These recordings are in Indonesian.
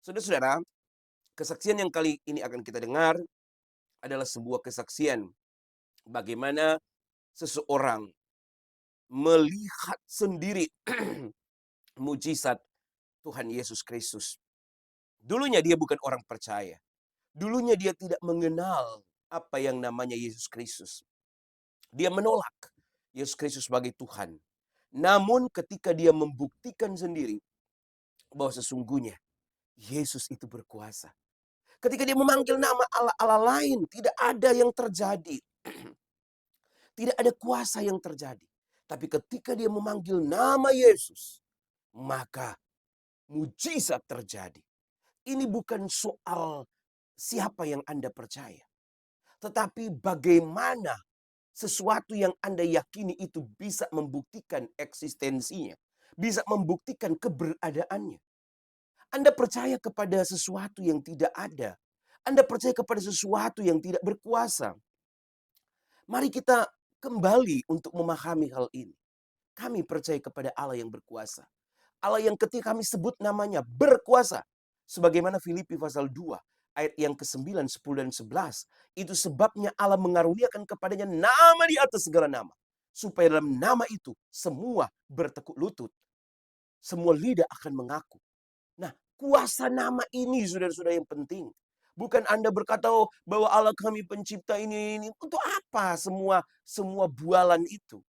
Saudara-saudara, kesaksian yang kali ini akan kita dengar adalah sebuah kesaksian bagaimana seseorang melihat sendiri mujizat Tuhan Yesus Kristus. Dulunya dia bukan orang percaya. Dulunya dia tidak mengenal apa yang namanya Yesus Kristus. Dia menolak Yesus Kristus sebagai Tuhan. Namun ketika dia membuktikan sendiri bahwa sesungguhnya Yesus itu berkuasa. Ketika dia memanggil nama Allah-Allah lain, tidak ada yang terjadi. Tidak ada kuasa yang terjadi. Tapi ketika dia memanggil nama Yesus, maka mujizat terjadi. Ini bukan soal siapa yang Anda percaya. Tetapi bagaimana sesuatu yang Anda yakini itu bisa membuktikan eksistensinya. Bisa membuktikan keberadaannya. Anda percaya kepada sesuatu yang tidak ada. Anda percaya kepada sesuatu yang tidak berkuasa. Mari kita kembali untuk memahami hal ini. Kami percaya kepada Allah yang berkuasa. Allah yang ketika kami sebut namanya berkuasa. Sebagaimana Filipi pasal 2 ayat yang ke-9, 10, dan 11. Itu sebabnya Allah mengaruniakan kepadanya nama di atas segala nama. Supaya dalam nama itu semua bertekuk lutut. Semua lidah akan mengaku. Nah, kuasa nama ini saudara-saudara yang penting. Bukan Anda berkata bahwa Allah kami pencipta ini. Untuk apa semua bualan itu?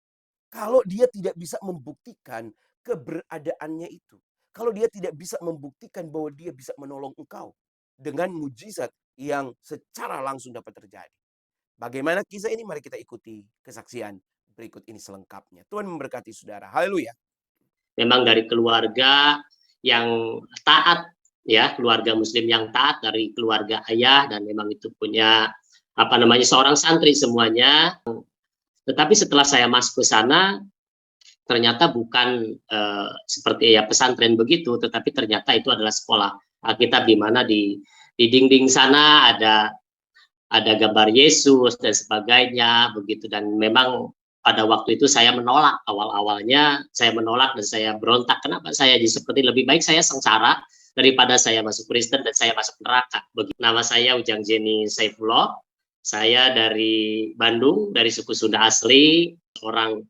Kalau dia tidak bisa membuktikan keberadaannya itu. Kalau dia tidak bisa membuktikan bahwa dia bisa menolong engkau. Dengan mujizat yang secara langsung dapat terjadi. Bagaimana kisah ini? Mari kita ikuti kesaksian berikut ini selengkapnya. Tuhan memberkati saudara. Haleluya. Memang dari keluarga yang taat, ya, keluarga muslim yang taat, dari keluarga ayah, dan memang itu punya seorang santri semuanya. Tetapi setelah saya masuk ke sana, ternyata bukan seperti ya pesantren begitu, tetapi ternyata itu adalah sekolah Alkitab, di mana di dinding sana ada gambar Yesus dan sebagainya begitu. Dan memang pada waktu itu saya menolak, awal-awalnya saya menolak dan saya berontak. Kenapa saya seperti lebih baik saya sengsara daripada saya masuk Kristen dan saya masuk neraka. Begitu. Nama saya Ujang Jeni Saifullah. Saya dari Bandung, dari suku Sunda asli, orang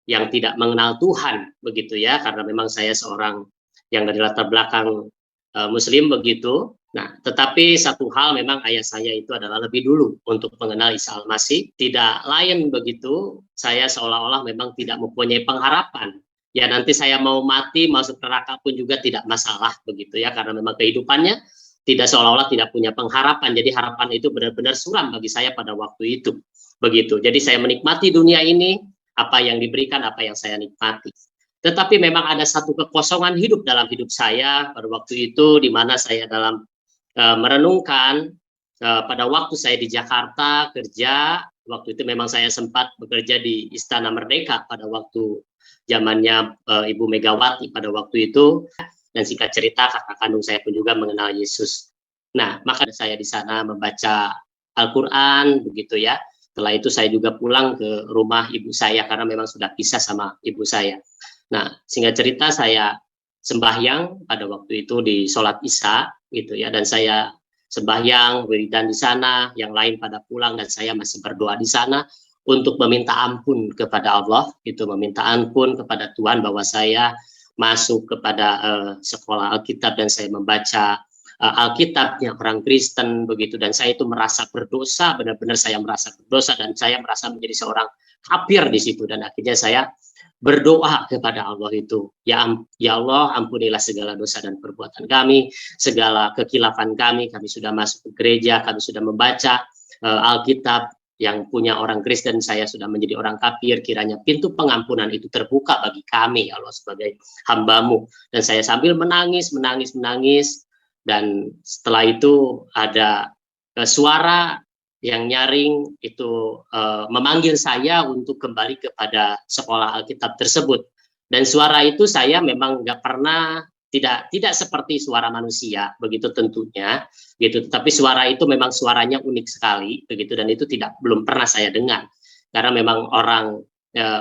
yang tidak mengenal Tuhan begitu ya, karena memang saya seorang yang dari latar belakang Muslim begitu. Nah, tetapi satu hal, memang ayah saya itu adalah lebih dulu untuk mengenal Isa Al-Masih. Tidak lain begitu, saya seolah-olah memang tidak mempunyai pengharapan. Ya nanti saya mau mati, masuk neraka pun juga tidak masalah begitu ya, karena memang kehidupannya tidak, seolah-olah tidak punya pengharapan. Jadi harapan itu benar-benar suram bagi saya pada waktu itu. Begitu. Jadi saya menikmati dunia ini, apa yang diberikan, apa yang saya nikmati. Tetapi memang ada satu kekosongan hidup dalam hidup saya pada waktu itu, di mana saya dalam merenungkan pada waktu saya di Jakarta kerja. Waktu itu memang saya sempat bekerja di Istana Merdeka pada waktu zamannya Ibu Megawati pada waktu itu. Dan singkat cerita, kakak kandung saya pun juga mengenal Yesus. Nah, maka saya di sana membaca Al-Quran begitu ya. Setelah itu saya juga pulang ke rumah ibu saya karena memang sudah pisah sama ibu saya. Nah, singkat cerita, saya sembahyang pada waktu itu di sholat Isya gitu ya, dan saya sembahyang wiridan di sana, yang lain pada pulang dan saya masih berdoa di sana untuk meminta ampun kepada Allah, itu meminta ampun kepada Tuhan bahwa saya masuk kepada sekolah Alkitab dan saya membaca Alkitabnya orang Kristen begitu, dan saya itu merasa berdosa, benar-benar saya merasa berdosa dan saya merasa menjadi seorang kafir di situ. Dan akhirnya saya berdoa kepada Allah itu, ya Allah, ampunilah segala dosa dan perbuatan kami, segala kekilafan kami sudah masuk ke gereja, kami sudah membaca Alkitab yang punya orang Kristen, saya sudah menjadi orang kafir, kiranya pintu pengampunan itu terbuka bagi kami, ya Allah, sebagai hamba-Mu. Dan saya sambil menangis, dan setelah itu ada suara yang nyaring itu memanggil saya untuk kembali kepada sekolah Alkitab tersebut. Dan suara itu saya memang nggak pernah, tidak seperti suara manusia begitu tentunya gitu, tetapi suara itu memang suaranya unik sekali begitu, dan itu belum pernah saya dengar karena memang orang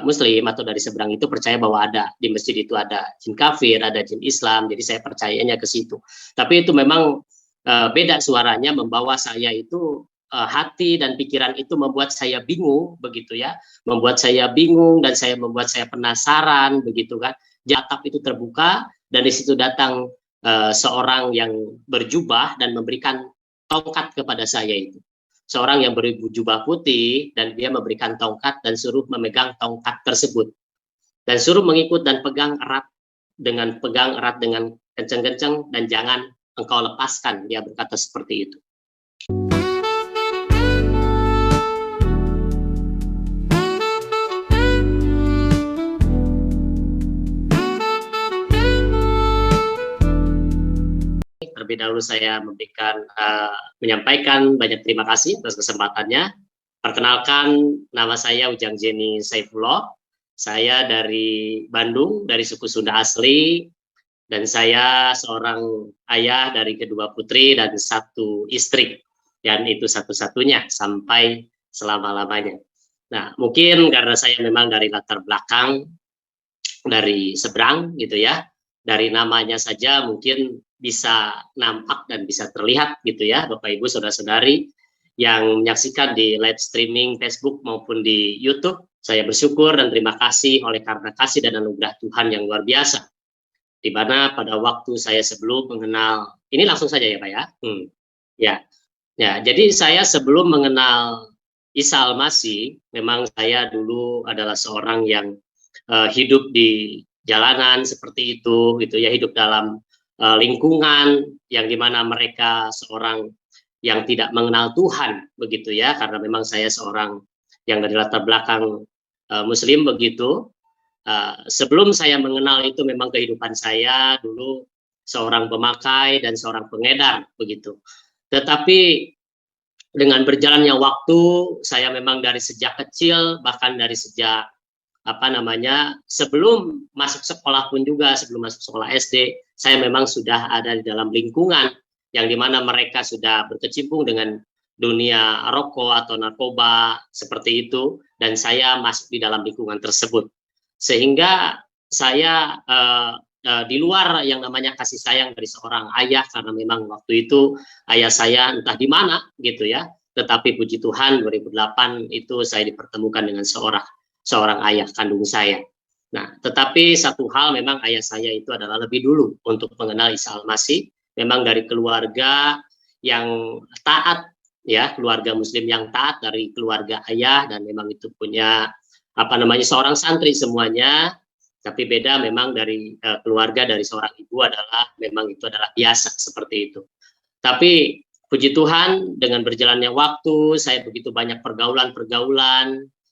Muslim atau dari seberang itu percaya bahwa ada di masjid itu ada jin kafir, ada jin Islam, jadi saya percayanya ke situ. Tapi itu memang beda suaranya membawa saya itu hati dan pikiran itu membuat saya bingung begitu ya, membuat saya bingung dan membuat saya penasaran begitu kan. Atap itu terbuka dan di situ datang seorang yang berjubah dan memberikan tongkat kepada saya itu. Seorang yang berjubah putih dan dia memberikan tongkat dan suruh memegang tongkat tersebut dan suruh mengikut dan pegang erat dengan kenceng-kenceng dan jangan engkau lepaskan, dia berkata seperti itu. Terlebih dahulu saya menyampaikan banyak terima kasih atas kesempatannya. Perkenalkan, nama saya Ujang Jeni Saifullah. Saya dari Bandung, dari suku Sunda asli, dan saya seorang ayah dari kedua putri dan satu istri, dan itu satu-satunya sampai selama-lamanya. Nah, mungkin karena saya memang dari latar belakang dari seberang gitu ya, dari namanya saja mungkin bisa nampak dan bisa terlihat gitu ya, Bapak Ibu Saudara-saudari yang menyaksikan di live streaming Facebook maupun di YouTube. Saya bersyukur dan terima kasih oleh karena kasih dan anugerah Tuhan yang luar biasa. Di mana pada waktu saya sebelum mengenal, ini langsung saja ya Pak ya. Ya, jadi saya sebelum mengenal Isa Al-Masih, memang saya dulu adalah seorang yang hidup di jalanan seperti itu, gitu ya, hidup dalam lingkungan yang dimana mereka seorang yang tidak mengenal Tuhan, begitu ya, karena memang saya seorang yang dari latar belakang Muslim begitu. Sebelum saya mengenal itu memang kehidupan saya dulu seorang pemakai dan seorang pengedar begitu. Tetapi dengan berjalannya waktu, saya memang dari sejak kecil, bahkan dari sejak sebelum masuk sekolah pun juga, sebelum masuk sekolah SD, saya memang sudah ada di dalam lingkungan yang dimana mereka sudah berkecimpung dengan dunia rokok atau narkoba seperti itu, dan saya masuk di dalam lingkungan tersebut. Sehingga saya di luar yang namanya kasih sayang dari seorang ayah, karena memang waktu itu ayah saya entah di mana gitu ya, tetapi puji Tuhan 2008 itu saya dipertemukan dengan seorang ayah kandung saya. Nah, tetapi satu hal memang ayah saya itu adalah lebih dulu untuk mengenal Isa Al-Masih, memang dari keluarga yang taat ya, keluarga Muslim yang taat dari keluarga ayah, dan memang itu punya seorang santri semuanya. Tapi beda memang dari keluarga dari seorang ibu adalah memang itu adalah biasa seperti itu. Tapi puji Tuhan dengan berjalannya waktu saya begitu banyak pergaulan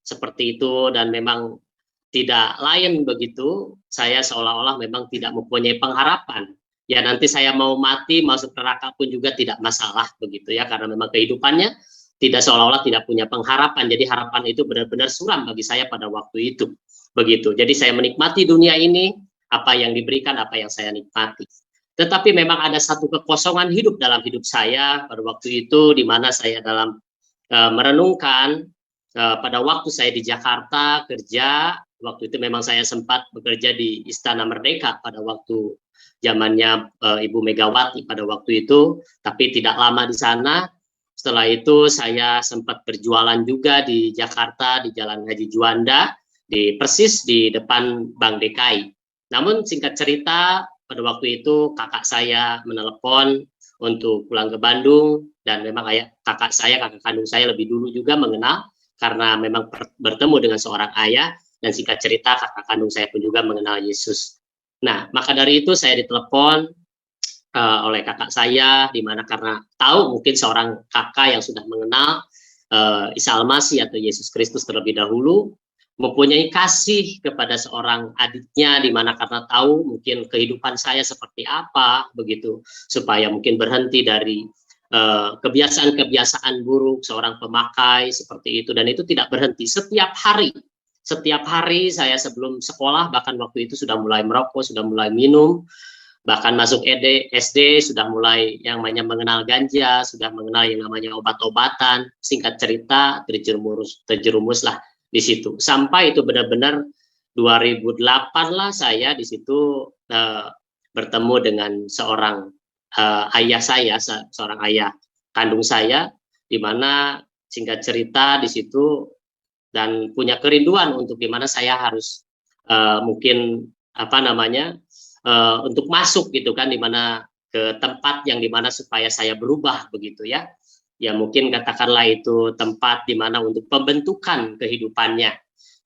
seperti itu, dan memang tidak lain begitu, saya seolah-olah memang tidak mempunyai pengharapan. Ya nanti saya mau mati, masuk neraka pun juga tidak masalah begitu ya, karena memang kehidupannya tidak seolah-olah tidak punya pengharapan. Jadi harapan itu benar-benar suram bagi saya pada waktu itu. Begitu. Jadi saya menikmati dunia ini, apa yang diberikan, apa yang saya nikmati. Tetapi memang ada satu kekosongan hidup dalam hidup saya pada waktu itu, di mana saya dalam merenungkan pada waktu saya di Jakarta kerja. Waktu itu memang saya sempat bekerja di Istana Merdeka pada waktu zamannya Ibu Megawati pada waktu itu, tapi tidak lama di sana. Setelah itu saya sempat berjualan juga di Jakarta, di Jalan Haji Juanda, persis di depan Bank DKI. Namun singkat cerita, pada waktu itu kakak saya menelepon untuk pulang ke Bandung, dan memang kakak kandung saya lebih dulu juga mengenal, karena memang bertemu dengan seorang ayah, dan singkat cerita kakak kandung saya pun juga mengenal Yesus. Nah, maka dari itu saya ditelepon oleh kakak saya, di mana karena tahu mungkin seorang kakak yang sudah mengenal Isa Al-Masih atau Yesus Kristus terlebih dahulu, mempunyai kasih kepada seorang adiknya, di mana karena tahu mungkin kehidupan saya seperti apa begitu, supaya mungkin berhenti dari kebiasaan-kebiasaan buruk seorang pemakai seperti itu, dan itu tidak berhenti. Setiap hari saya sebelum sekolah, bahkan waktu itu sudah mulai merokok, sudah mulai minum, bahkan masuk SD sudah mulai yang namanya mengenal ganja, sudah mengenal yang namanya obat-obatan. Singkat cerita terjerumuslah di situ. Sampai itu benar-benar 2008 lah saya di situ bertemu dengan seorang ayah saya, seorang ayah kandung saya, di mana singkat cerita di situ dan punya kerinduan untuk di mana saya harus mungkin apa namanya untuk masuk gitu kan, di mana ke tempat yang di mana supaya saya berubah begitu ya. Ya mungkin katakanlah itu tempat di mana untuk pembentukan kehidupannya.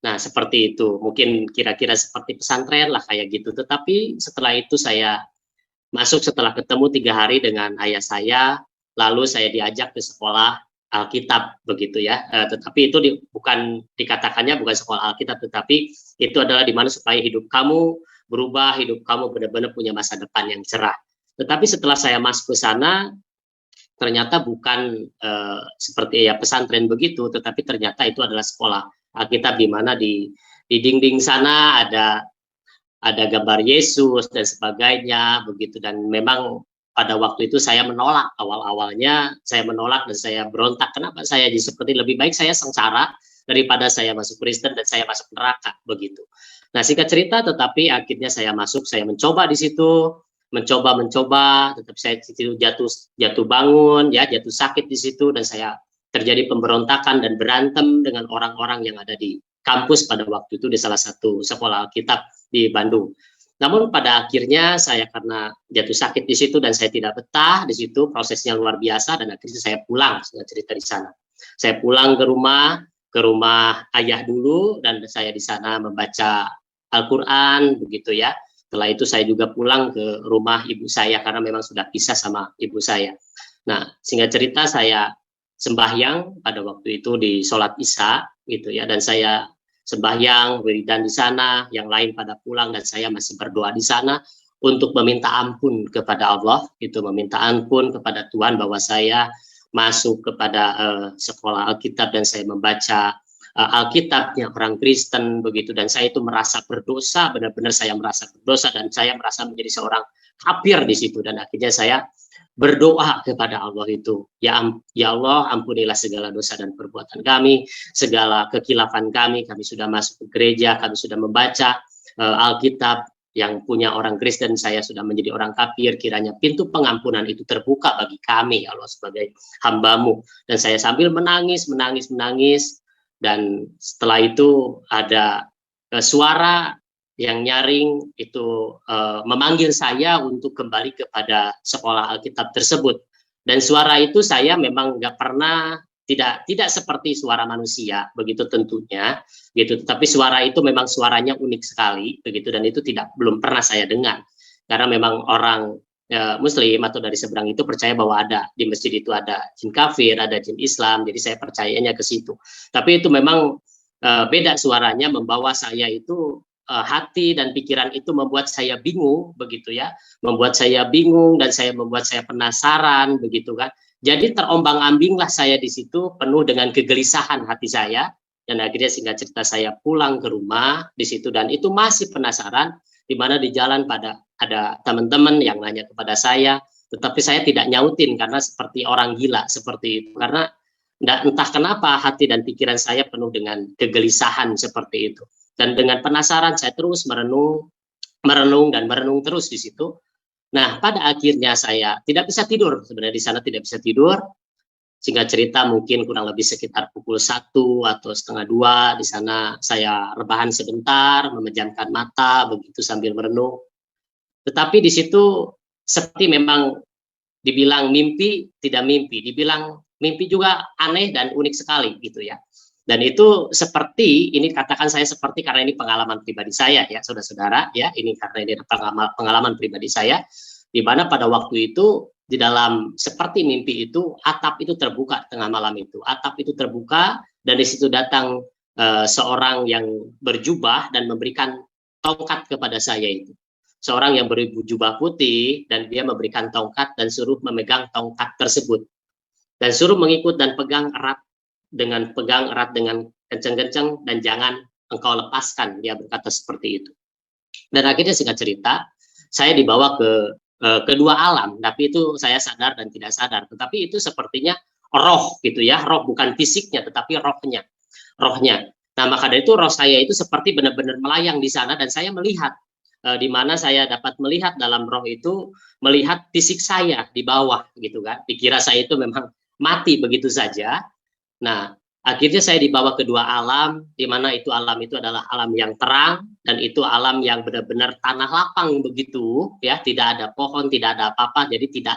Nah, seperti itu. Mungkin kira-kira seperti pesantren lah kayak gitu. Tetapi setelah itu saya masuk setelah ketemu 3 hari dengan ayah saya, lalu saya diajak ke sekolah Alkitab begitu ya. Tetapi itu bukan dikatakannya bukan sekolah Alkitab, tetapi itu adalah di mana supaya hidup kamu berubah, hidup kamu benar-benar punya masa depan yang cerah. Tetapi setelah saya masuk ke sana, ternyata bukan seperti ya pesantren begitu, tetapi ternyata itu adalah sekolah Alkitab di mana di dinding sana ada gambar Yesus dan sebagainya begitu. Dan memang pada waktu itu saya menolak, awal-awalnya saya menolak dan saya berontak, kenapa saya seperti lebih baik saya sengsara daripada saya masuk Kristen dan saya masuk neraka begitu. Nah, singkat cerita tetapi akhirnya saya masuk, saya mencoba di situ, mencoba, tetapi saya jatuh bangun ya, jatuh sakit di situ, dan saya terjadi pemberontakan dan berantem dengan orang-orang yang ada di kampus pada waktu itu di salah satu sekolah Alkitab di Bandung. Namun pada akhirnya saya karena jatuh sakit di situ dan saya tidak betah di situ, prosesnya luar biasa, dan akhirnya saya pulang, cerita di sana. Saya pulang ke rumah ayah dulu, dan saya di sana membaca Al-Quran begitu ya. Setelah itu saya juga pulang ke rumah ibu saya karena memang sudah pisah sama ibu saya. Nah, singkat cerita saya sembahyang pada waktu itu di sholat Isya gitu ya, dan saya sembahyang wiridan di sana, yang lain pada pulang dan saya masih berdoa di sana untuk meminta ampun kepada Allah, itu meminta ampun kepada Tuhan bahwa saya masuk kepada sekolah Alkitab dan saya membaca Alkitabnya orang Kristen begitu, dan saya itu merasa berdosa, benar-benar saya merasa berdosa dan saya merasa menjadi seorang kafir di situ. Dan akhirnya saya berdoa kepada Allah itu, ya Allah, ampunilah segala dosa dan perbuatan kami, segala kekilafan kami sudah masuk ke gereja, kami sudah membaca Alkitab yang punya orang Kristen, saya sudah menjadi orang kafir, kiranya pintu pengampunan itu terbuka bagi kami, ya Allah, sebagai hamba-Mu. Dan saya sambil menangis, dan setelah itu ada suara yang nyaring itu memanggil saya untuk kembali kepada sekolah Alkitab tersebut. Dan suara itu saya memang nggak pernah, tidak seperti suara manusia begitu tentunya gitu, tetapi suara itu memang suaranya unik sekali begitu, dan itu belum pernah saya dengar karena memang orang Muslim atau dari seberang itu percaya bahwa ada di masjid itu ada jin kafir, ada jin Islam, jadi saya percayanya ke situ. Tapi itu memang beda suaranya, membawa saya itu hati dan pikiran itu membuat saya bingung begitu ya, membuat saya bingung dan membuat saya penasaran begitu kan. Jadi terombang-ambinglah saya di situ, penuh dengan kegelisahan hati saya, dan akhirnya singkat cerita saya pulang ke rumah di situ, dan itu masih penasaran, di mana di jalan ada teman-teman yang nanya kepada saya, tetapi saya tidak nyautin karena seperti orang gila seperti itu, karena entah kenapa hati dan pikiran saya penuh dengan kegelisahan seperti itu. Dan dengan penasaran saya terus merenung terus di situ. Nah, pada akhirnya saya tidak bisa tidur, sebenarnya di sana tidak bisa tidur. Singkat cerita mungkin kurang lebih sekitar pukul 1 atau setengah 2 di sana saya rebahan sebentar, memejamkan mata begitu sambil merenung. Tetapi di situ seperti memang dibilang mimpi, tidak mimpi, dibilang mimpi juga aneh dan unik sekali gitu ya. Dan itu seperti, ini katakan saya seperti karena ini pengalaman pribadi saya ya, saudara-saudara ya, ini karena ini pengalaman pribadi saya, di mana pada waktu itu di dalam seperti mimpi itu, atap itu terbuka tengah malam itu, atap itu terbuka dan di situ datang seorang yang berjubah dan memberikan tongkat kepada saya itu. Seorang yang berjubah putih dan dia memberikan tongkat dan suruh memegang tongkat tersebut. Dan suruh mengikut dan pegang erat dengan kencang-kencang dan jangan engkau lepaskan, dia berkata seperti itu. Dan akhirnya singkat cerita saya dibawa ke kedua alam, tapi itu saya sadar dan tidak sadar, tetapi itu sepertinya roh gitu ya, roh bukan fisiknya tetapi rohnya Nah, maka dari itu roh saya itu seperti benar-benar melayang di sana, dan saya melihat, di mana saya dapat melihat dalam roh itu, melihat fisik saya di bawah gitu kan. Dikira saya itu memang mati begitu saja. Nah, akhirnya saya dibawa ke dua alam, di mana itu alam itu adalah alam yang terang, dan itu alam yang benar-benar tanah lapang begitu, ya, tidak ada pohon, tidak ada apa-apa, jadi tidak,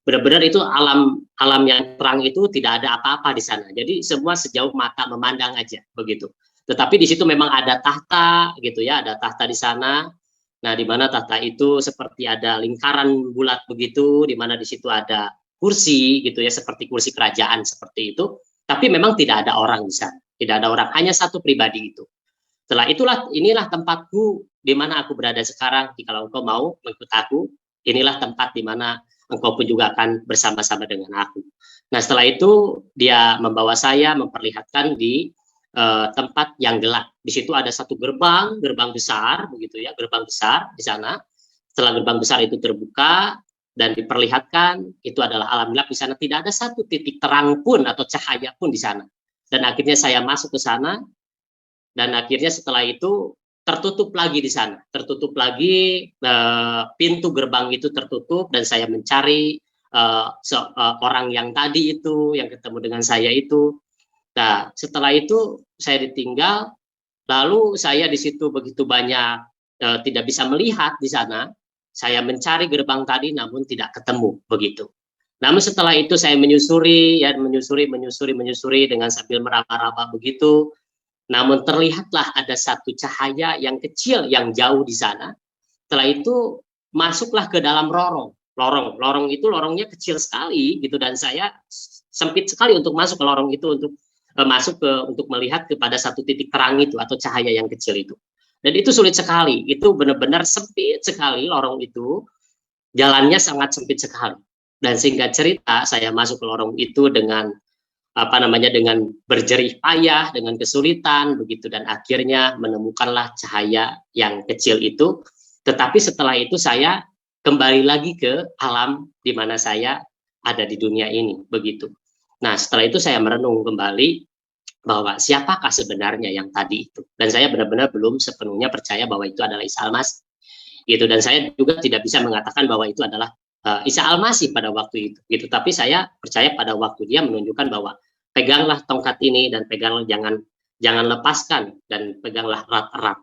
benar-benar itu alam alam yang terang itu tidak ada apa-apa di sana. Jadi semua sejauh mata memandang aja begitu. Tetapi di situ memang ada tahta gitu ya, ada tahta di sana. Nah, di mana tahta itu seperti ada lingkaran bulat begitu, di mana di situ ada kursi gitu ya, seperti kursi kerajaan seperti itu. Tapi memang tidak ada orang di sana, tidak ada orang, hanya satu pribadi itu. Setelah itulah, inilah tempatku di mana aku berada sekarang. Jika engkau mau mengikut aku, inilah tempat di mana engkau pun juga akan bersama-sama dengan aku. Nah, setelah itu dia membawa saya memperlihatkan di tempat yang gelap. Di situ ada satu gerbang, gerbang besar begitu ya, gerbang besar di sana. Setelah gerbang besar itu terbuka dan diperlihatkan, itu adalah alam gelap. Di sana tidak ada satu titik terang pun atau cahaya pun di sana. Dan akhirnya saya masuk ke sana, dan akhirnya setelah itu tertutup lagi di sana, tertutup lagi, pintu gerbang itu tertutup, dan saya mencari orang yang tadi itu, yang ketemu dengan saya itu. Nah, setelah itu saya ditinggal, lalu saya di situ begitu banyak tidak bisa melihat di sana. Saya mencari gerbang tadi, namun tidak ketemu begitu. Namun setelah itu saya menyusuri, ya, menyusuri dengan sambil meraba-raba begitu. Namun terlihatlah ada satu cahaya yang kecil yang jauh di sana. Setelah itu masuklah ke dalam lorong. Lorong itu lorongnya kecil sekali gitu, dan saya sempit sekali untuk masuk ke lorong itu, untuk melihat kepada satu titik terang itu atau cahaya yang kecil itu. Dan itu sulit sekali. Itu benar-benar sempit sekali lorong itu. Jalannya sangat sempit sekali. Dan singkat cerita, saya masuk ke lorong itu dengan dengan berjerih payah, dengan kesulitan begitu, dan akhirnya menemukanlah cahaya yang kecil itu. Tetapi setelah itu saya kembali lagi ke alam di mana saya ada di dunia ini begitu. Nah, setelah itu saya merenung kembali bahwa siapakah sebenarnya yang tadi itu, dan saya benar-benar belum sepenuhnya percaya bahwa itu adalah Isa Al-Masih gitu, dan saya juga tidak bisa mengatakan bahwa itu adalah Isa Al-Masih pada waktu itu gitu. Tapi saya percaya pada waktu dia menunjukkan bahwa peganglah tongkat ini dan peganglah, jangan lepaskan, dan peganglah erat-erat.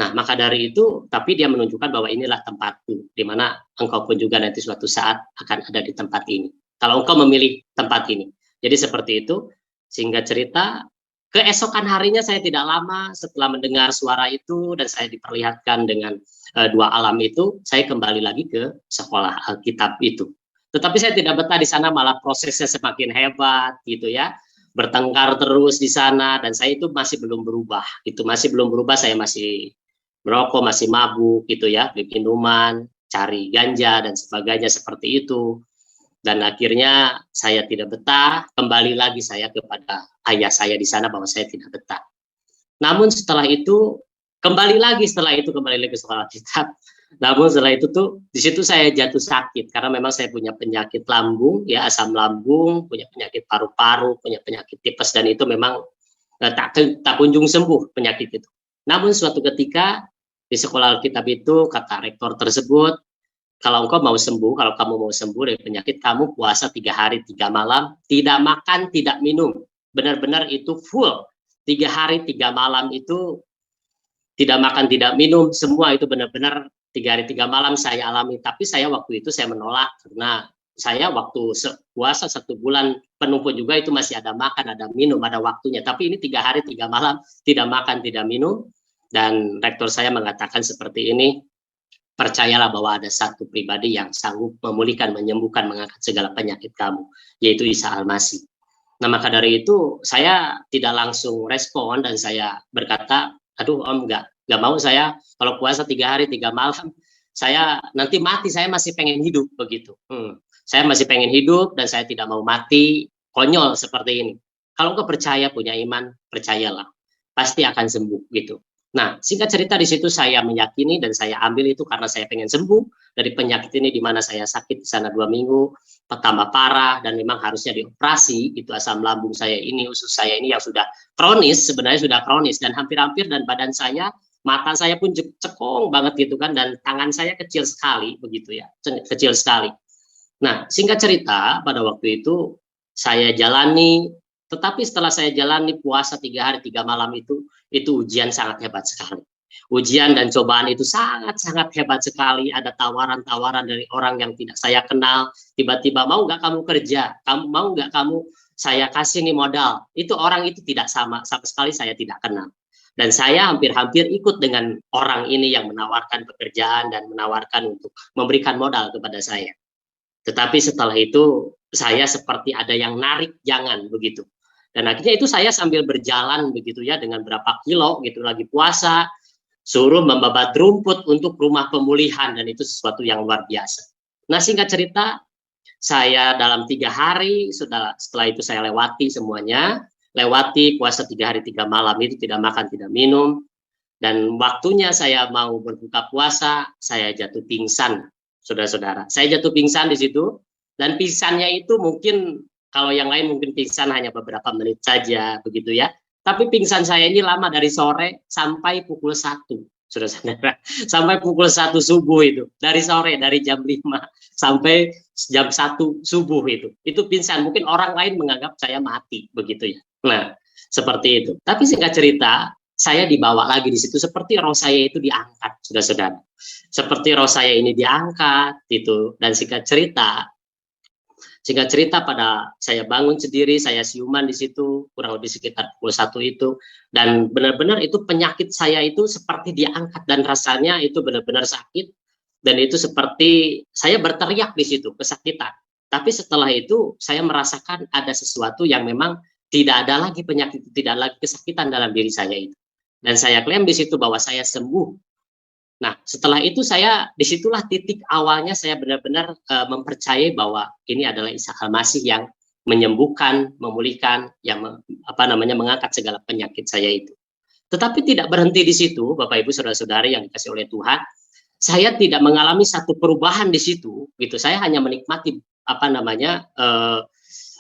Nah, maka dari itu, tapi dia menunjukkan bahwa inilah tempatku, di mana engkau pun juga nanti suatu saat akan ada di tempat ini, kalau engkau memilih tempat ini. Jadi seperti itu. Sehingga cerita, keesokan harinya saya tidak lama setelah mendengar suara itu dan saya diperlihatkan dengan dua alam itu, saya kembali lagi ke sekolah Alkitab itu. Tetapi saya tidak betah di sana, malah prosesnya semakin hebat gitu ya. Bertengkar terus di sana, dan saya itu masih belum berubah. Itu masih belum berubah, saya masih merokok, masih mabuk gitu ya, bikin minuman, cari ganja dan sebagainya seperti itu. Dan akhirnya saya tidak betah, kembali lagi saya kepada ayah saya di sana bahwa saya tidak betah. Namun setelah itu kembali lagi ke sekolah Alkitab. Namun setelah itu tuh di situ saya jatuh sakit karena memang saya punya penyakit lambung, ya, asam lambung, punya penyakit paru-paru, punya penyakit tipes, dan itu memang tak kunjung sembuh penyakit itu. Namun suatu ketika di sekolah Alkitab itu kata rektor tersebut, kalau kamu mau sembuh dari penyakit, kamu puasa 3 hari 3 malam, tidak makan, tidak minum. Benar-benar itu full. 3 hari 3 malam itu tidak makan, tidak minum, semua itu benar-benar 3 hari 3 malam saya alami. Tapi saya waktu itu saya menolak, karena saya waktu puasa 1 bulan penuh pun juga itu masih ada makan, ada minum, ada waktunya. Tapi ini 3 hari 3 malam tidak makan, tidak minum. Dan rektor saya mengatakan seperti ini, percayalah bahwa ada satu pribadi yang sanggup memulihkan, menyembuhkan, mengangkat segala penyakit kamu, yaitu Isa Al-Masih. Nah, maka dari itu saya tidak langsung respon, dan saya berkata, aduh om, nggak mau saya kalau puasa 3 hari 3 malam, saya nanti mati, saya masih pengen hidup begitu. Saya masih pengen hidup dan saya tidak mau mati konyol seperti ini. Kalau engkau percaya, punya iman, percayalah, pasti akan sembuh gitu. Nah, singkat cerita di situ saya meyakini dan saya ambil itu karena saya pengen sembuh dari penyakit ini, di mana saya sakit di sana 2 minggu, pertama parah dan memang harusnya dioperasi. Itu asam lambung saya ini, usus saya ini yang sudah kronis, sebenarnya sudah kronis dan hampir-hampir, dan badan saya, mata saya pun cekong banget gitu kan, dan tangan saya kecil sekali begitu ya, kecil sekali. Nah, singkat cerita pada waktu itu saya jalani, tetapi setelah saya jalani puasa 3 hari 3 malam itu ujian sangat hebat sekali. Ujian dan cobaan itu sangat-sangat hebat sekali. Ada tawaran-tawaran dari orang yang tidak saya kenal. Tiba-tiba, mau nggak kamu kerja? Kamu mau nggak kamu saya kasih nih modal? Itu orang itu tidak sama sekali saya tidak kenal. Dan saya hampir-hampir ikut dengan orang ini yang menawarkan pekerjaan dan menawarkan untuk memberikan modal kepada saya. Tetapi setelah itu saya seperti ada yang narik jangan begitu. Dan akhirnya itu saya sambil berjalan begitu ya, dengan berapa kilo gitu, lagi puasa, suruh membabat rumput untuk rumah pemulihan, dan itu sesuatu yang luar biasa. Nah, singkat cerita, saya dalam 3 hari setelah itu saya lewati semuanya, lewati puasa 3 hari 3 malam itu, tidak makan tidak minum, dan waktunya saya mau berbuka puasa, saya jatuh pingsan, saudara-saudara. Saya jatuh pingsan di situ, dan pingsannya itu mungkin kalau yang lain mungkin pingsan hanya beberapa menit saja, begitu ya. Tapi pingsan saya ini lama, dari sore sampai pukul 1, saudara-saudara. Sampai pukul 1 subuh itu. Dari sore, dari jam 5 sampai jam 1 subuh itu. Itu pingsan. Mungkin orang lain menganggap saya mati, begitu ya. Nah, seperti itu. Tapi singkat cerita, saya dibawa lagi di situ, seperti roh saya itu diangkat, saudara-saudara. Seperti roh saya ini diangkat itu, dan singkat cerita pada saya bangun sendiri, saya siuman di situ kurang lebih sekitar pukul 1 itu, dan benar-benar itu penyakit saya itu seperti diangkat, dan rasanya itu benar-benar sakit, dan itu seperti saya berteriak di situ kesakitan. Tapi setelah itu saya merasakan ada sesuatu yang memang tidak ada lagi penyakit, tidak lagi kesakitan dalam diri saya itu. Dan saya klaim di situ bahwa saya sembuh. Nah, setelah itu disitulah titik awalnya saya benar-benar mempercayai bahwa ini adalah Isa Al-Masih yang menyembuhkan, memulihkan, yang mengangkat segala penyakit saya itu. Tetapi tidak berhenti di situ, Bapak Ibu saudara-saudari yang dikasih oleh Tuhan. Saya tidak mengalami satu perubahan di situ, gitu. Saya hanya menikmati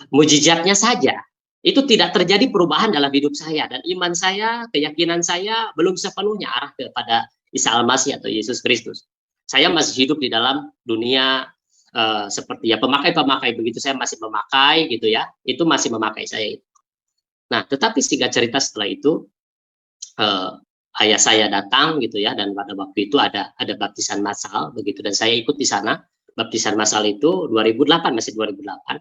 mujizatnya saja. Itu tidak terjadi perubahan dalam hidup saya, dan iman saya, keyakinan saya belum sepenuhnya arah kepada Isa Al-Masih atau Yesus Kristus. Saya masih hidup di dalam dunia seperti ya pemakai-pemakai begitu, saya masih memakai gitu ya, itu masih memakai saya itu. Nah, tetapi singkat cerita setelah itu ayah saya datang gitu ya, dan pada waktu itu ada baptisan massal begitu, dan saya ikut di sana. Baptisan massal itu 2008, masih 2008.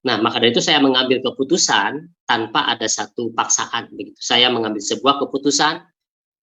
Nah, maka dari itu saya mengambil keputusan tanpa ada satu paksaan begitu. Saya mengambil sebuah keputusan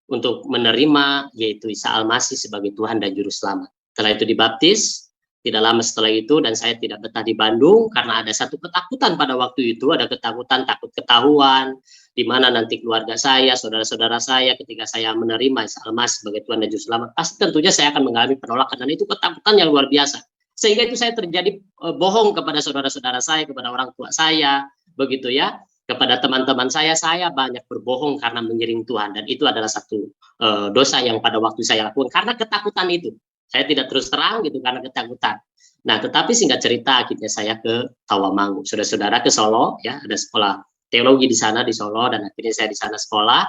untuk menerima yaitu Isa Al-Masih sebagai Tuhan dan Juru Selamat. Setelah itu dibaptis, tidak lama setelah itu, dan saya tidak betah di Bandung karena ada satu ketakutan pada waktu itu, ada ketakutan, takut ketahuan, di mana nanti keluarga saya, saudara-saudara saya, ketika saya menerima Isa Al-Masih sebagai Tuhan dan Juru Selamat, pasti tentunya saya akan mengalami penolakan, dan itu ketakutan yang luar biasa. Sehingga itu saya terjadi bohong kepada saudara-saudara saya, kepada orang tua saya, begitu ya. Kepada teman-teman saya banyak berbohong karena mengiring Tuhan, dan itu adalah satu dosa yang pada waktu saya lakukan karena ketakutan itu. Saya tidak terus terang gitu karena ketakutan. Nah, tetapi singkat cerita akhirnya saya ke Tawangmangu, saudara-saudara, ke Solo ya, ada sekolah teologi di sana di Solo, dan akhirnya saya di sana sekolah.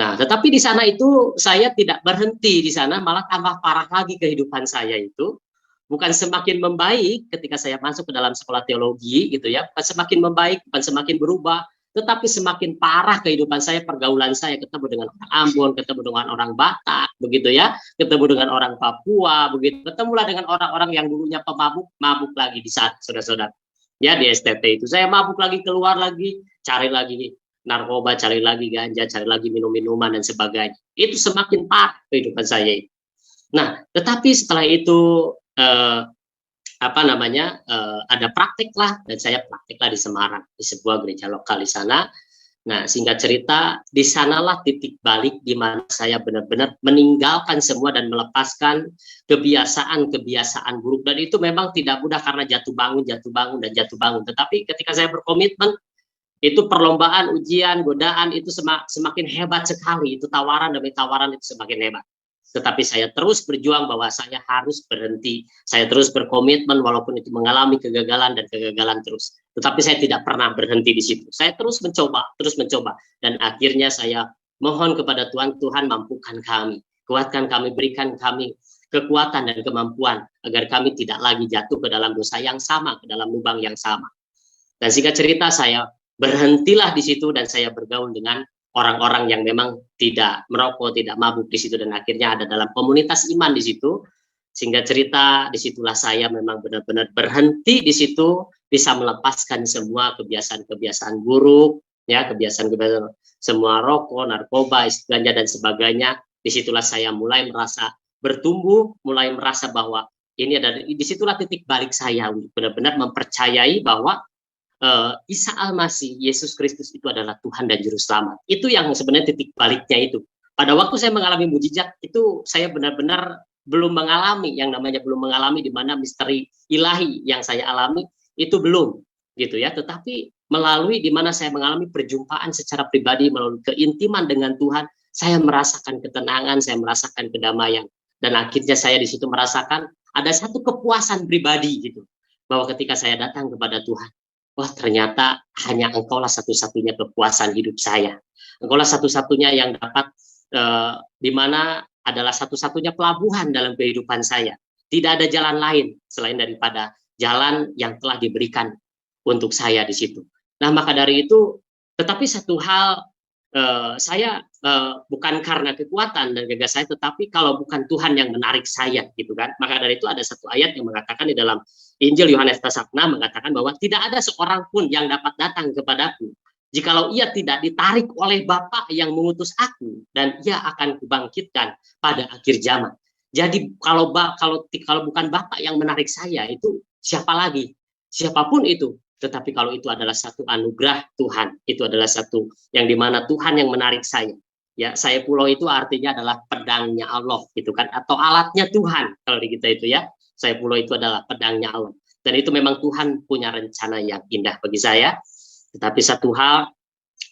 Nah, tetapi di sana itu saya tidak berhenti di sana, malah tambah parah lagi kehidupan saya itu. Bukan semakin membaik ketika saya masuk ke dalam sekolah teologi gitu ya, bukan semakin membaik, bukan semakin berubah, tetapi semakin parah kehidupan saya, pergaulan saya, ketemu dengan orang Ambon, ketemu dengan orang Batak begitu ya, ketemu dengan orang Papua begitu, ketemulah dengan orang-orang yang dulunya pemabuk, mabuk lagi di saat saudara-saudara ya, di STT itu saya mabuk lagi, keluar lagi, cari lagi narkoba, cari lagi ganja, cari lagi minum-minuman dan sebagainya. Itu semakin parah kehidupan saya. Nah, tetapi setelah itu ada praktek lah, dan saya praktek lah di Semarang, di sebuah gereja lokal di sana. Nah, singkat cerita, di sanalah titik balik di mana saya benar-benar meninggalkan semua dan melepaskan kebiasaan-kebiasaan buruk, dan itu memang tidak mudah karena jatuh bangun dan jatuh bangun. Tetapi ketika saya berkomitmen, Itu perlombaan, ujian, godaan itu semakin hebat sekali. Itu tawaran demi tawaran itu semakin hebat. Tetapi saya terus berjuang bahwa saya harus berhenti. Saya terus berkomitmen walaupun itu mengalami kegagalan dan kegagalan terus. Tetapi saya tidak pernah berhenti di situ. Saya terus mencoba. Dan akhirnya saya mohon kepada Tuhan, Tuhan mampukan kami. Kuatkan kami, berikan kami kekuatan dan kemampuan agar kami tidak lagi jatuh ke dalam dosa yang sama, ke dalam lubang yang sama. Dan singkat cerita saya berhentilah di situ dan saya bergaul dengan orang-orang yang memang tidak merokok, tidak mabuk di situ dan akhirnya ada dalam komunitas iman di situ. Sehingga cerita disitulah saya memang benar-benar berhenti di situ, bisa melepaskan semua kebiasaan-kebiasaan buruk, ya kebiasaan-kebiasaan semua rokok, narkoba, ganja dan sebagainya. Disitulah saya mulai merasa bertumbuh, mulai merasa bahwa ini ada, disitulah titik balik saya untuk benar-benar mempercayai bahwa Isa Al-Masih, Yesus Kristus itu adalah Tuhan dan Juru Selamat. Itu yang sebenarnya titik baliknya itu. Pada waktu saya mengalami mujizat, itu saya benar-benar belum mengalami, yang namanya belum mengalami di mana misteri ilahi yang saya alami, itu belum. Gitu ya. Tetapi melalui di mana saya mengalami perjumpaan secara pribadi, melalui keintiman dengan Tuhan, saya merasakan ketenangan, saya merasakan kedamaian. Dan akhirnya saya di situ merasakan ada satu kepuasan pribadi gitu. Bahwa ketika saya datang kepada Tuhan, wah ternyata hanya Engkaulah satu-satunya kepuasan hidup saya. Engkaulah satu-satunya yang dapat di mana adalah satu-satunya pelabuhan dalam kehidupan saya. Tidak ada jalan lain selain daripada jalan yang telah diberikan untuk saya di situ. Nah maka dari itu, tetapi satu hal saya bukan karena kekuatan dan gagah saya, tetapi kalau bukan Tuhan yang menarik saya, gitu kan. Maka dari itu ada satu ayat yang mengatakan di dalam Injil Yohanes pasal 6 mengatakan bahwa tidak ada seorang pun yang dapat datang kepadaku jikalau ia tidak ditarik oleh Bapa yang mengutus aku, dan ia akan kubangkitkan pada akhir zaman. Jadi kalau bukan Bapa yang menarik saya, itu siapa lagi? Siapapun itu. Tetapi kalau itu adalah satu anugerah Tuhan, itu adalah satu yang dimana Tuhan yang menarik saya. Ya, saya pulau itu artinya adalah pedangnya Allah, gitu kan, atau alatnya Tuhan kalau di kita itu ya. Saya pulau itu adalah pedangnya Allah. Dan itu memang Tuhan punya rencana yang indah bagi saya. Tetapi satu hal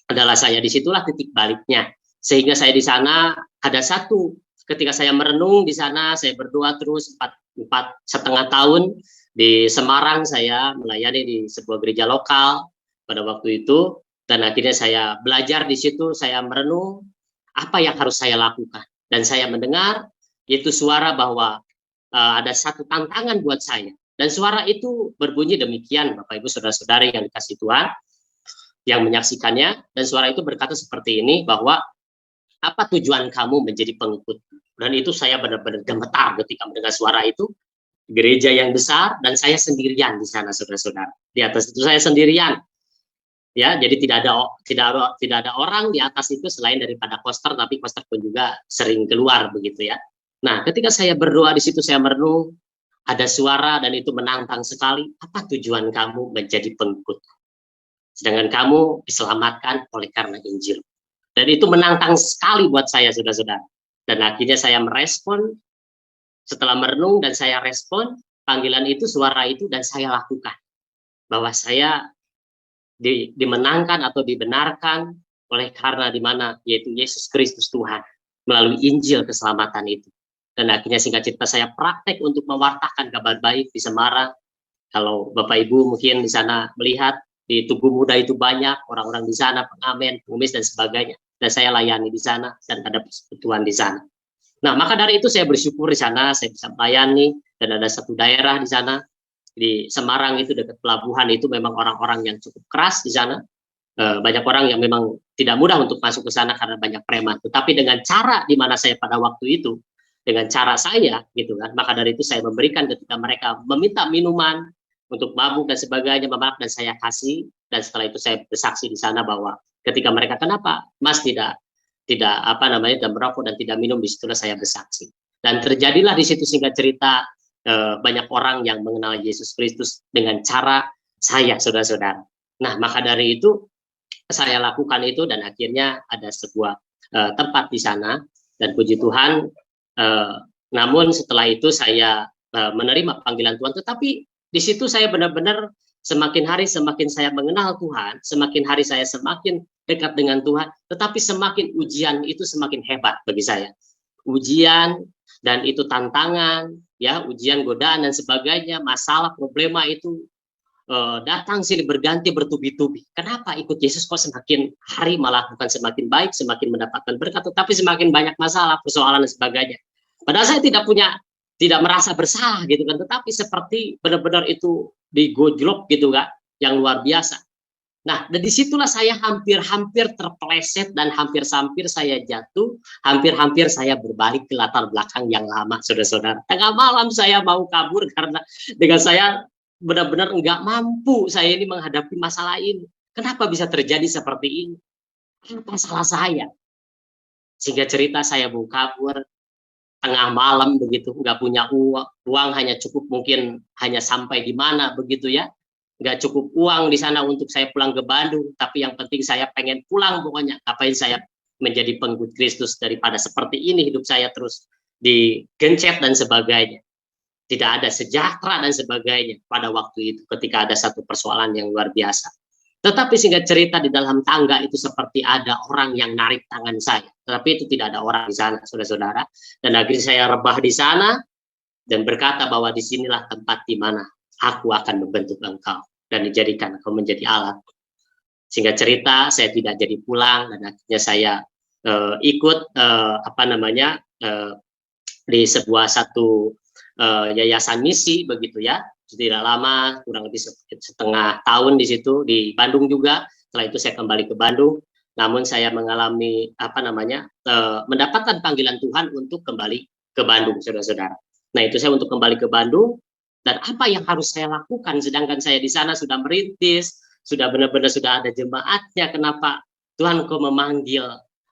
adalah saya disitulah titik baliknya. Sehingga saya di sana ada satu, ketika saya merenung di sana, saya berdoa terus 4,5 tahun. Di Semarang saya melayani di sebuah gereja lokal pada waktu itu. Dan akhirnya saya belajar di situ, saya merenung apa yang harus saya lakukan. Dan saya mendengar itu suara bahwa ada satu tantangan buat saya. Dan suara itu berbunyi demikian, Bapak Ibu Saudara-saudari yang dikasih Tuhan, yang menyaksikannya. Dan suara itu berkata seperti ini, bahwa apa tujuan kamu menjadi pengikut? Dan itu saya benar-benar gemetar ketika mendengar suara itu. Gereja yang besar dan saya sendirian di sana, saudara-saudara. Di atas itu saya sendirian. Ya, jadi tidak ada orang di atas itu selain daripada koster, tapi koster pun juga sering keluar begitu ya. Nah, ketika saya berdoa di situ, saya merenung, ada suara dan itu menantang sekali. Apa tujuan kamu menjadi pengikut? Sedangkan kamu diselamatkan oleh karena Injil. Dan itu menantang sekali buat saya, saudara-saudara. Dan akhirnya saya merespon, setelah merenung dan saya respon panggilan itu, suara itu, dan saya lakukan. Bahwa saya dimenangkan atau dibenarkan oleh karena di mana yaitu Yesus Kristus Tuhan melalui Injil keselamatan itu. Dan akhirnya singkat cerita saya praktek untuk mewartakan kabar baik di Semarang. Kalau Bapak Ibu mungkin di sana melihat di Tugu Muda itu banyak orang-orang di sana, pengamen, pengemis dan sebagainya. Dan saya layani di sana dan ada persekutuan di sana. Nah, maka dari itu saya bersyukur di sana saya bisa melayani, dan ada satu daerah di sana di Semarang itu dekat pelabuhan itu memang orang-orang yang cukup keras di sana. Banyak orang yang memang tidak mudah untuk masuk ke sana karena banyak preman. Tetapi dengan cara di mana saya pada waktu itu, dengan cara saya gitu kan, maka dari itu saya memberikan ketika mereka meminta minuman untuk mabuk dan sebagainya, dan saya kasih. Dan setelah itu saya bersaksi di sana bahwa ketika mereka, kenapa Mas tidak merokok dan tidak minum, disitulah saya bersaksi. Dan terjadilah di situ singkat cerita banyak orang yang mengenal Yesus Kristus dengan cara saya, saudara-saudara. Nah, maka dari itu saya lakukan itu, dan akhirnya ada sebuah tempat di sana, dan puji Tuhan. Namun setelah itu saya menerima panggilan Tuhan, tetapi di situ saya benar-benar Semakin hari semakin saya mengenal Tuhan, semakin hari saya semakin dekat dengan Tuhan, tetapi semakin ujian itu semakin hebat bagi saya. Ujian dan itu tantangan, ya, ujian, godaan dan sebagainya, masalah, problema itu datang sini berganti bertubi-tubi. Kenapa ikut Yesus kok semakin hari malah bukan semakin baik, semakin mendapatkan berkat, tetapi semakin banyak masalah, persoalan dan sebagainya. Padahal saya tidak merasa bersalah gitu kan, tetapi seperti benar-benar itu digojlok gitu kan, yang luar biasa. Nah, dari situlah saya hampir-hampir terpeleset dan hampir-hampir saya jatuh, hampir-hampir saya berbalik ke latar belakang yang lama, saudara-saudara. Tengah malam saya mau kabur karena dengan saya benar-benar enggak mampu saya ini menghadapi masalah ini. Kenapa bisa terjadi seperti ini? Apa salah saya? Sehingga cerita saya mau kabur, tengah malam begitu, nggak punya uang hanya cukup mungkin hanya sampai di mana begitu ya, nggak cukup uang di sana untuk saya pulang ke Bandung, tapi yang penting saya pengen pulang pokoknya, ngapain saya menjadi pengikut Kristus daripada seperti ini hidup saya terus digencet dan sebagainya, tidak ada sejahtera dan sebagainya pada waktu itu ketika ada satu persoalan yang luar biasa. Tetapi singkat cerita di dalam tangga itu seperti ada orang yang narik tangan saya. Tetapi itu tidak ada orang di sana, saudara-saudara. Dan akhirnya saya rebah di sana dan berkata bahwa disinilah tempat di mana aku akan membentuk engkau dan dijadikan engkau menjadi alat. Singkat cerita saya tidak jadi pulang dan akhirnya saya ikut di sebuah satu yayasan misi begitu ya. Tidak lama, kurang lebih setengah tahun di situ di Bandung juga. Setelah itu saya kembali ke Bandung, namun saya mengalami mendapatkan panggilan Tuhan untuk kembali ke Bandung, saudara-saudara. Nah, itu saya untuk kembali ke Bandung dan apa yang harus saya lakukan sedangkan saya di sana sudah merintis, sudah benar-benar sudah ada jemaatnya. Kenapa Tuhan kok memanggil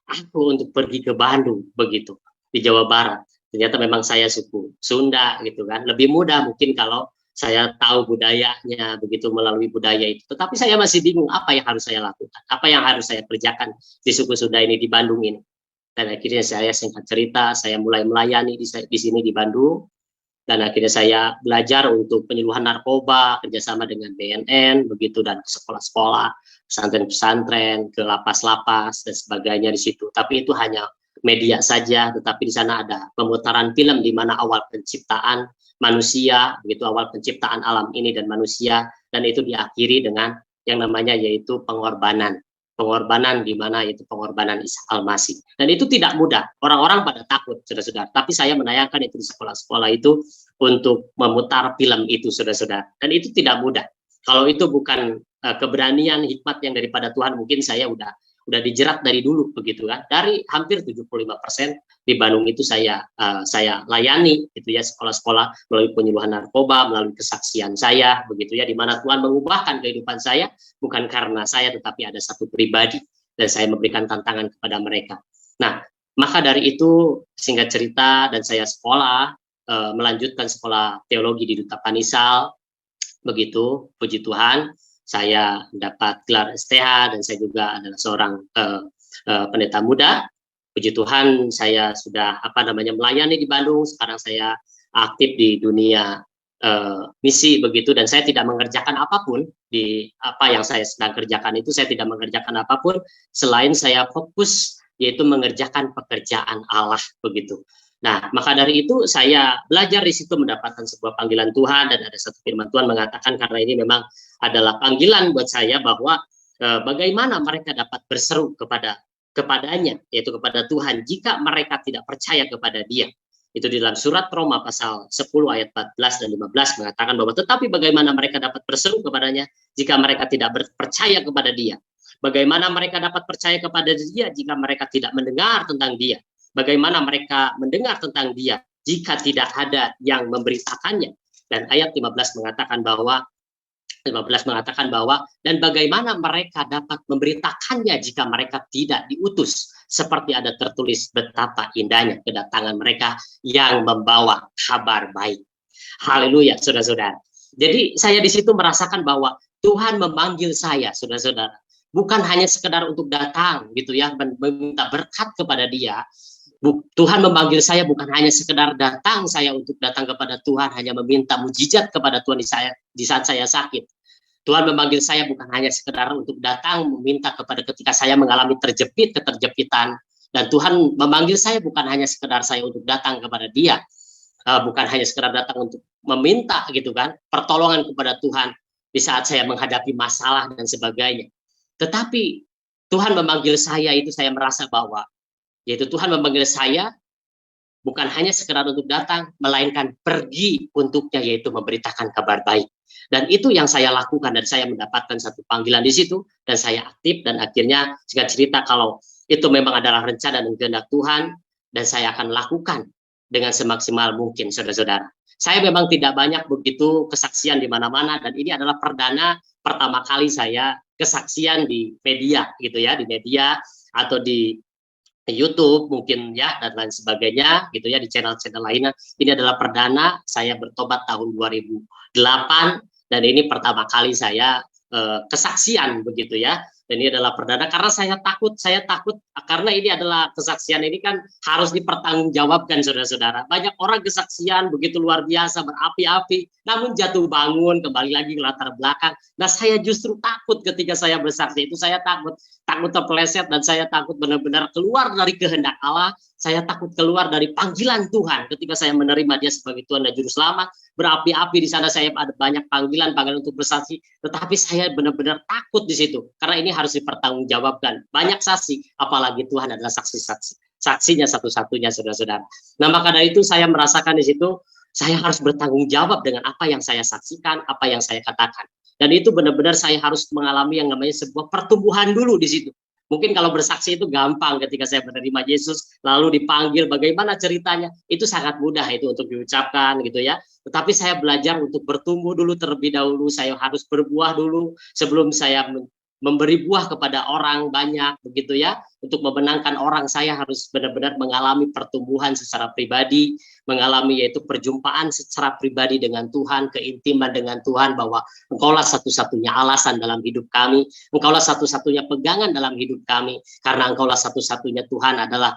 aku untuk pergi ke Bandung begitu di Jawa Barat? Ternyata memang saya suku Sunda gitu kan. Lebih mudah mungkin kalau saya tahu budayanya begitu melalui budaya itu. Tetapi saya masih bingung apa yang harus saya lakukan, apa yang harus saya kerjakan di suku Sunda ini di Bandung ini. Dan akhirnya saya singkat cerita, saya mulai melayani di sini di Bandung. Dan akhirnya saya belajar untuk penyuluhan narkoba, kerjasama dengan BNN, begitu, dan ke sekolah-sekolah, pesantren-pesantren, ke lapas-lapas, dan sebagainya di situ. Tapi itu hanya media saja, tetapi di sana ada pemutaran film di mana awal penciptaan manusia, begitu awal penciptaan alam ini dan manusia, dan itu diakhiri dengan yang namanya yaitu pengorbanan di mana itu pengorbanan Isa Al-Masih. Dan itu tidak mudah, orang-orang pada takut, saudara-saudara, tapi saya menayangkan itu di sekolah-sekolah itu untuk memutar film itu, saudara-saudara, dan itu tidak mudah. Kalau itu bukan keberanian, hikmat yang daripada Tuhan, mungkin saya udah dijerat dari dulu begitu kan. Dari hampir 75% di Bandung itu saya layani gitu ya, sekolah-sekolah melalui penyuluhan narkoba, melalui kesaksian saya begitu ya, di mana Tuhan mengubahkan kehidupan saya bukan karena saya tetapi ada satu pribadi dan saya memberikan tantangan kepada mereka. Nah, maka dari itu singkat cerita dan saya sekolah melanjutkan sekolah teologi di Duta Panisal begitu, puji Tuhan. Saya mendapat gelar STH dan saya juga adalah seorang pendeta muda. Puji Tuhan, saya sudah melayani di Bandung. Sekarang saya aktif di dunia misi begitu, dan saya tidak mengerjakan apapun di apa yang saya sedang kerjakan itu. Saya tidak mengerjakan apapun selain saya fokus yaitu mengerjakan pekerjaan Allah begitu. Nah, maka dari itu saya belajar di situ mendapatkan sebuah panggilan Tuhan, dan ada satu firman Tuhan mengatakan karena ini memang adalah panggilan buat saya bahwa bagaimana mereka dapat berseru kepadanya, yaitu kepada Tuhan, jika mereka tidak percaya kepada Dia. Itu di dalam surat Roma pasal 10 ayat 14 dan 15 mengatakan bahwa tetapi bagaimana mereka dapat berseru kepadanya jika mereka tidak percaya kepada Dia. Bagaimana mereka dapat percaya kepada Dia jika mereka tidak mendengar tentang Dia. Bagaimana mereka mendengar tentang Dia jika tidak ada yang memberitakannya. Dan ayat 15 mengatakan bahwa dan bagaimana mereka dapat memberitakannya jika mereka tidak diutus, seperti ada tertulis betapa indahnya kedatangan mereka yang membawa kabar baik. Haleluya, saudara-saudara. Jadi saya di situ merasakan bahwa Tuhan memanggil saya, saudara-saudara, bukan hanya sekedar untuk datang gitu ya, meminta berkat kepada Dia. Tuhan memanggil saya bukan hanya sekedar saya untuk datang kepada Tuhan, hanya meminta mujizat kepada Tuhan di saat saya sakit. Tuhan memanggil saya bukan hanya sekedar untuk datang meminta kepada ketika saya mengalami keterjepitan, dan Tuhan memanggil saya bukan hanya sekedar saya untuk datang kepada Dia, bukan hanya sekedar datang untuk meminta gitu kan, pertolongan kepada Tuhan di saat saya menghadapi masalah dan sebagainya. Tetapi Tuhan memanggil saya itu saya merasa bahwa yaitu Tuhan memanggil saya bukan hanya sekedar untuk datang, melainkan pergi untuknya, yaitu memberitakan kabar baik. Dan itu yang saya lakukan, dan saya mendapatkan satu panggilan di situ, dan saya aktif, dan akhirnya singkat cerita kalau itu memang adalah rencana dan kehendak Tuhan, dan saya akan lakukan dengan semaksimal mungkin, saudara-saudara. Saya memang tidak banyak begitu kesaksian di mana-mana, dan ini adalah pertama kali saya kesaksian di media, gitu ya, di media atau di YouTube mungkin ya dan lain sebagainya gitu ya, di channel-channel lainnya. Ini adalah perdana saya bertobat tahun 2008, dan ini pertama kali saya kesaksian begitu ya. Dan ini adalah perdana karena saya takut karena ini adalah kesaksian ini kan harus dipertanggungjawabkan, saudara-saudara. Banyak orang kesaksian begitu luar biasa, berapi-api, namun jatuh bangun kembali lagi ke latar belakang. Nah, saya justru takut ketika saya bersaksi itu, saya takut terpeleset, dan saya takut benar-benar keluar dari kehendak Allah. Saya takut keluar dari panggilan Tuhan ketika saya menerima Dia sebagai Tuhan dan Juru Selamat. Berapi-api di sana, saya ada banyak panggilan untuk bersaksi, tetapi saya benar-benar takut di situ karena ini harus dipertanggungjawabkan. Banyak saksi, apalagi Tuhan adalah saksinya satu-satunya, saudara-saudara. Nah, maka dari itu saya merasakan di situ saya harus bertanggung jawab dengan apa yang saya saksikan, apa yang saya katakan. Dan itu benar-benar saya harus mengalami yang namanya sebuah pertumbuhan dulu di situ. Mungkin kalau bersaksi itu gampang ketika saya menerima Yesus, lalu dipanggil bagaimana ceritanya, itu sangat mudah itu untuk diucapkan gitu ya. Tetapi saya belajar untuk bertumbuh dulu terlebih dahulu, saya harus berbuah dulu sebelum saya memberi buah kepada orang banyak begitu ya. Untuk memenangkan orang, saya harus benar-benar mengalami pertumbuhan secara pribadi, mengalami yaitu perjumpaan secara pribadi dengan Tuhan, keintiman dengan Tuhan, bahwa Engkaulah satu-satunya alasan dalam hidup kami, Engkaulah satu-satunya pegangan dalam hidup kami, karena Engkaulah satu-satunya Tuhan adalah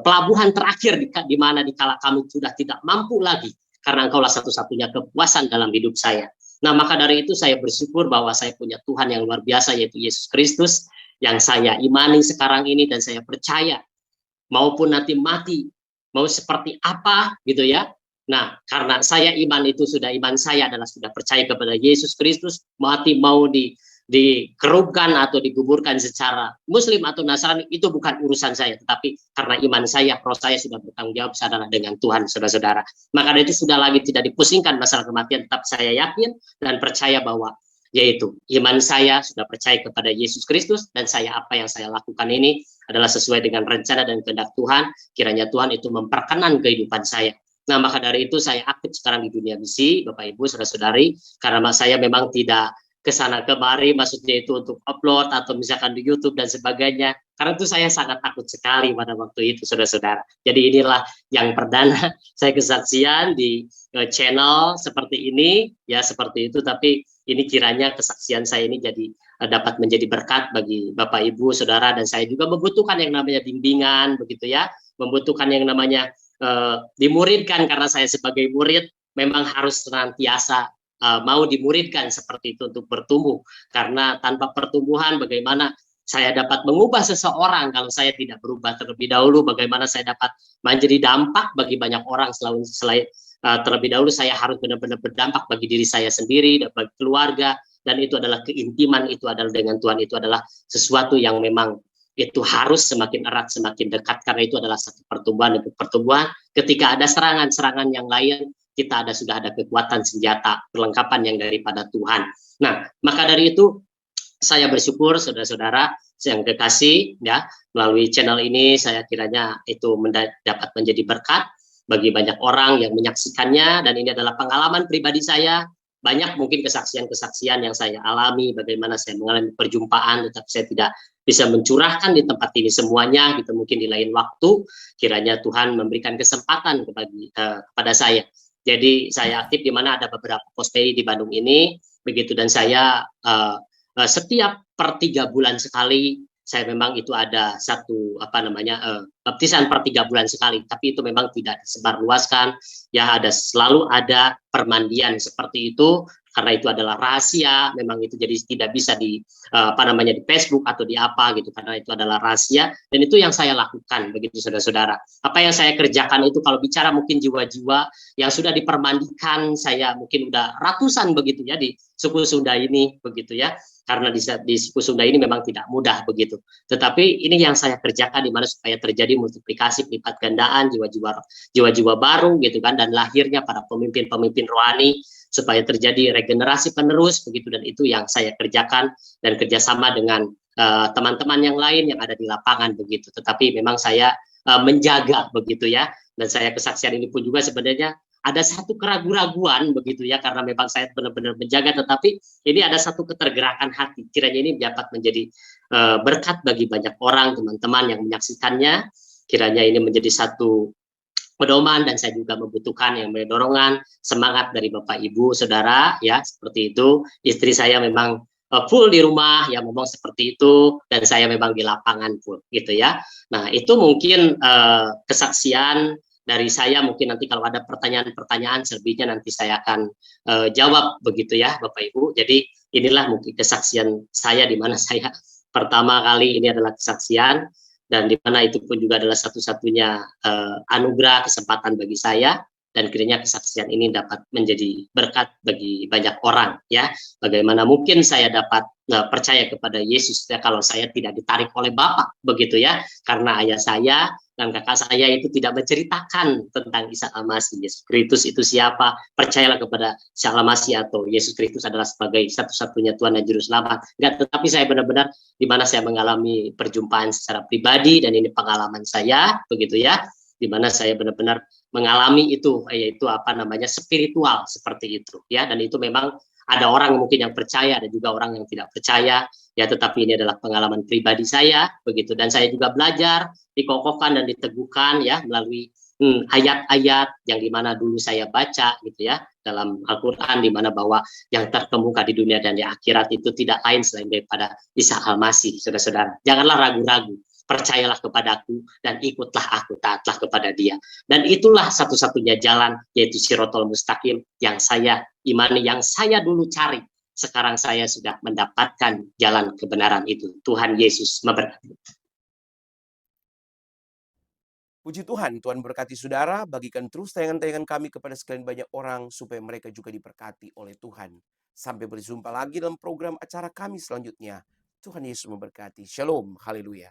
pelabuhan terakhir di mana dikala kami sudah tidak mampu lagi, karena Engkaulah satu-satunya kepuasan dalam hidup saya. Nah, maka dari itu saya bersyukur bahwa saya punya Tuhan yang luar biasa, yaitu Yesus Kristus, yang saya imani sekarang ini, dan saya percaya maupun nanti mati mau seperti apa gitu ya. Nah, karena saya iman saya adalah sudah percaya kepada Yesus Kristus, mati mau dikerubkan atau dikuburkan secara Muslim atau Nasrani, itu bukan urusan saya, tetapi karena iman saya, roh saya sudah bertanggung jawab adalah dengan Tuhan, saudara-saudara. Maka dari itu sudah lagi tidak dipusingkan masalah kematian, tetap saya yakin dan percaya bahwa yaitu iman saya sudah percaya kepada Yesus Kristus, dan apa yang saya lakukan ini adalah sesuai dengan rencana dan kehendak Tuhan. Kiranya Tuhan itu memperkenan kehidupan saya. Nah, maka dari itu saya aktif sekarang di dunia misi, Bapak Ibu, saudara-saudari, karena saya memang tidak kesana kemari, maksudnya itu untuk upload atau misalkan di YouTube dan sebagainya. Karena itu saya sangat takut sekali pada waktu itu, saudara-saudara. Jadi inilah yang perdana saya kesaksian di channel seperti ini, ya seperti itu. Tapi ini kiranya kesaksian saya ini jadi dapat menjadi berkat bagi Bapak Ibu Saudara, dan saya juga membutuhkan yang namanya bimbingan begitu ya, membutuhkan yang namanya dimuridkan, karena saya sebagai murid memang harus senantiasa mau dimuridkan seperti itu untuk bertumbuh, karena tanpa pertumbuhan bagaimana saya dapat mengubah seseorang kalau saya tidak berubah terlebih dahulu, bagaimana saya dapat menjadi dampak bagi banyak orang selain terlebih dahulu saya harus benar-benar berdampak bagi diri saya sendiri dan bagi keluarga, dan itu adalah keintiman, itu adalah dengan Tuhan, itu adalah sesuatu yang memang itu harus semakin erat, semakin dekat, karena itu adalah satu pertumbuhan demi pertumbuhan. Ketika ada serangan-serangan yang lain, kita sudah ada kekuatan senjata, perlengkapan yang daripada Tuhan. Nah, maka dari itu saya bersyukur saudara-saudara yang kekasih ya, melalui channel ini saya kiranya itu dapat menjadi berkat bagi banyak orang yang menyaksikannya, dan ini adalah pengalaman pribadi saya. Banyak mungkin kesaksian-kesaksian yang saya alami, bagaimana saya mengalami perjumpaan, tetapi saya tidak bisa mencurahkan di tempat ini semuanya, gitu. Mungkin di lain waktu, kiranya Tuhan memberikan kesempatan kepada saya. Jadi saya aktif di mana ada beberapa pospei di Bandung ini, begitu, dan saya setiap per 3 bulan sekali, saya memang itu ada satu baptisan per 3 bulan sekali, tapi itu memang tidak disebarluaskan ya, selalu ada permandian seperti itu karena itu adalah rahasia, memang itu jadi tidak bisa di di Facebook atau di apa gitu, karena itu adalah rahasia, dan itu yang saya lakukan begitu saudara-saudara. Apa yang saya kerjakan itu, kalau bicara mungkin jiwa-jiwa yang sudah dipermandikan, saya mungkin udah ratusan begitu ya di suku Sunda ini begitu ya, karena di suku Sunda ini memang tidak mudah begitu. Tetapi ini yang saya kerjakan, di mana supaya terjadi multiplikasi pelipat gandaan jiwa-jiwa baru gitu kan, dan lahirnya para pemimpin-pemimpin rohani, supaya terjadi regenerasi penerus begitu, dan itu yang saya kerjakan dan kerjasama dengan teman-teman yang lain yang ada di lapangan begitu. Tetapi memang saya menjaga begitu ya, dan saya kesaksian ini pun juga sebenarnya ada satu keraguan-raguan begitu ya, karena memang saya benar-benar menjaga, tetapi ini ada satu ketergerakan hati, kiranya ini dapat menjadi berkat bagi banyak orang, teman-teman yang menyaksikannya, kiranya ini menjadi satu pedoman, dan saya juga membutuhkan yang dorongan semangat dari Bapak Ibu Saudara ya, seperti itu. Istri saya memang full di rumah ya, ngomong seperti itu, dan saya memang di lapangan full gitu ya. Nah, itu mungkin kesaksian dari saya. Mungkin nanti kalau ada pertanyaan-pertanyaan selebihnya nanti saya akan jawab begitu ya Bapak Ibu. Jadi inilah mungkin kesaksian saya, di mana saya pertama kali ini adalah kesaksian, dan di mana itu pun juga adalah satu-satunya anugerah kesempatan bagi saya, dan kiranya kesaksian ini dapat menjadi berkat bagi banyak orang ya. Bagaimana mungkin saya dapat percaya kepada Yesus ya, kalau saya tidak ditarik oleh Bapa begitu ya, karena ayah saya dan kakak saya itu tidak menceritakan tentang Isa Al-Masih, Yesus Kristus itu siapa, percayalah kepada Isa Al-Masih atau Yesus Kristus adalah sebagai satu-satunya Tuhan dan Juru Selamat. Enggak, tetapi saya benar-benar di mana saya mengalami perjumpaan secara pribadi, dan ini pengalaman saya begitu ya, di mana saya benar-benar mengalami itu, yaitu spiritual seperti itu ya. Dan itu memang ada orang mungkin yang percaya, ada juga orang yang tidak percaya ya, tetapi ini adalah pengalaman pribadi saya begitu, dan saya juga belajar, dikokohkan dan diteguhkan ya melalui ayat-ayat yang dimana dulu saya baca gitu ya dalam Al-Quran, di mana bahwa yang terkemuka di dunia dan di akhirat itu tidak lain selain daripada Isa Al-Masih. Saudara-saudara, janganlah ragu-ragu, percayalah kepadaku dan ikutlah aku, taatlah kepada dia. Dan itulah satu-satunya jalan, yaitu Sirotol Mustaqim yang saya imani, yang saya dulu cari. Sekarang saya sudah mendapatkan jalan kebenaran itu. Tuhan Yesus memberkati. Puji Tuhan, Tuhan berkati saudara, bagikan terus tayangan-tayangan kami kepada sekalian banyak orang, supaya mereka juga diberkati oleh Tuhan. Sampai berjumpa lagi dalam program acara kami selanjutnya. Tuhan Yesus memberkati. Shalom, haleluya.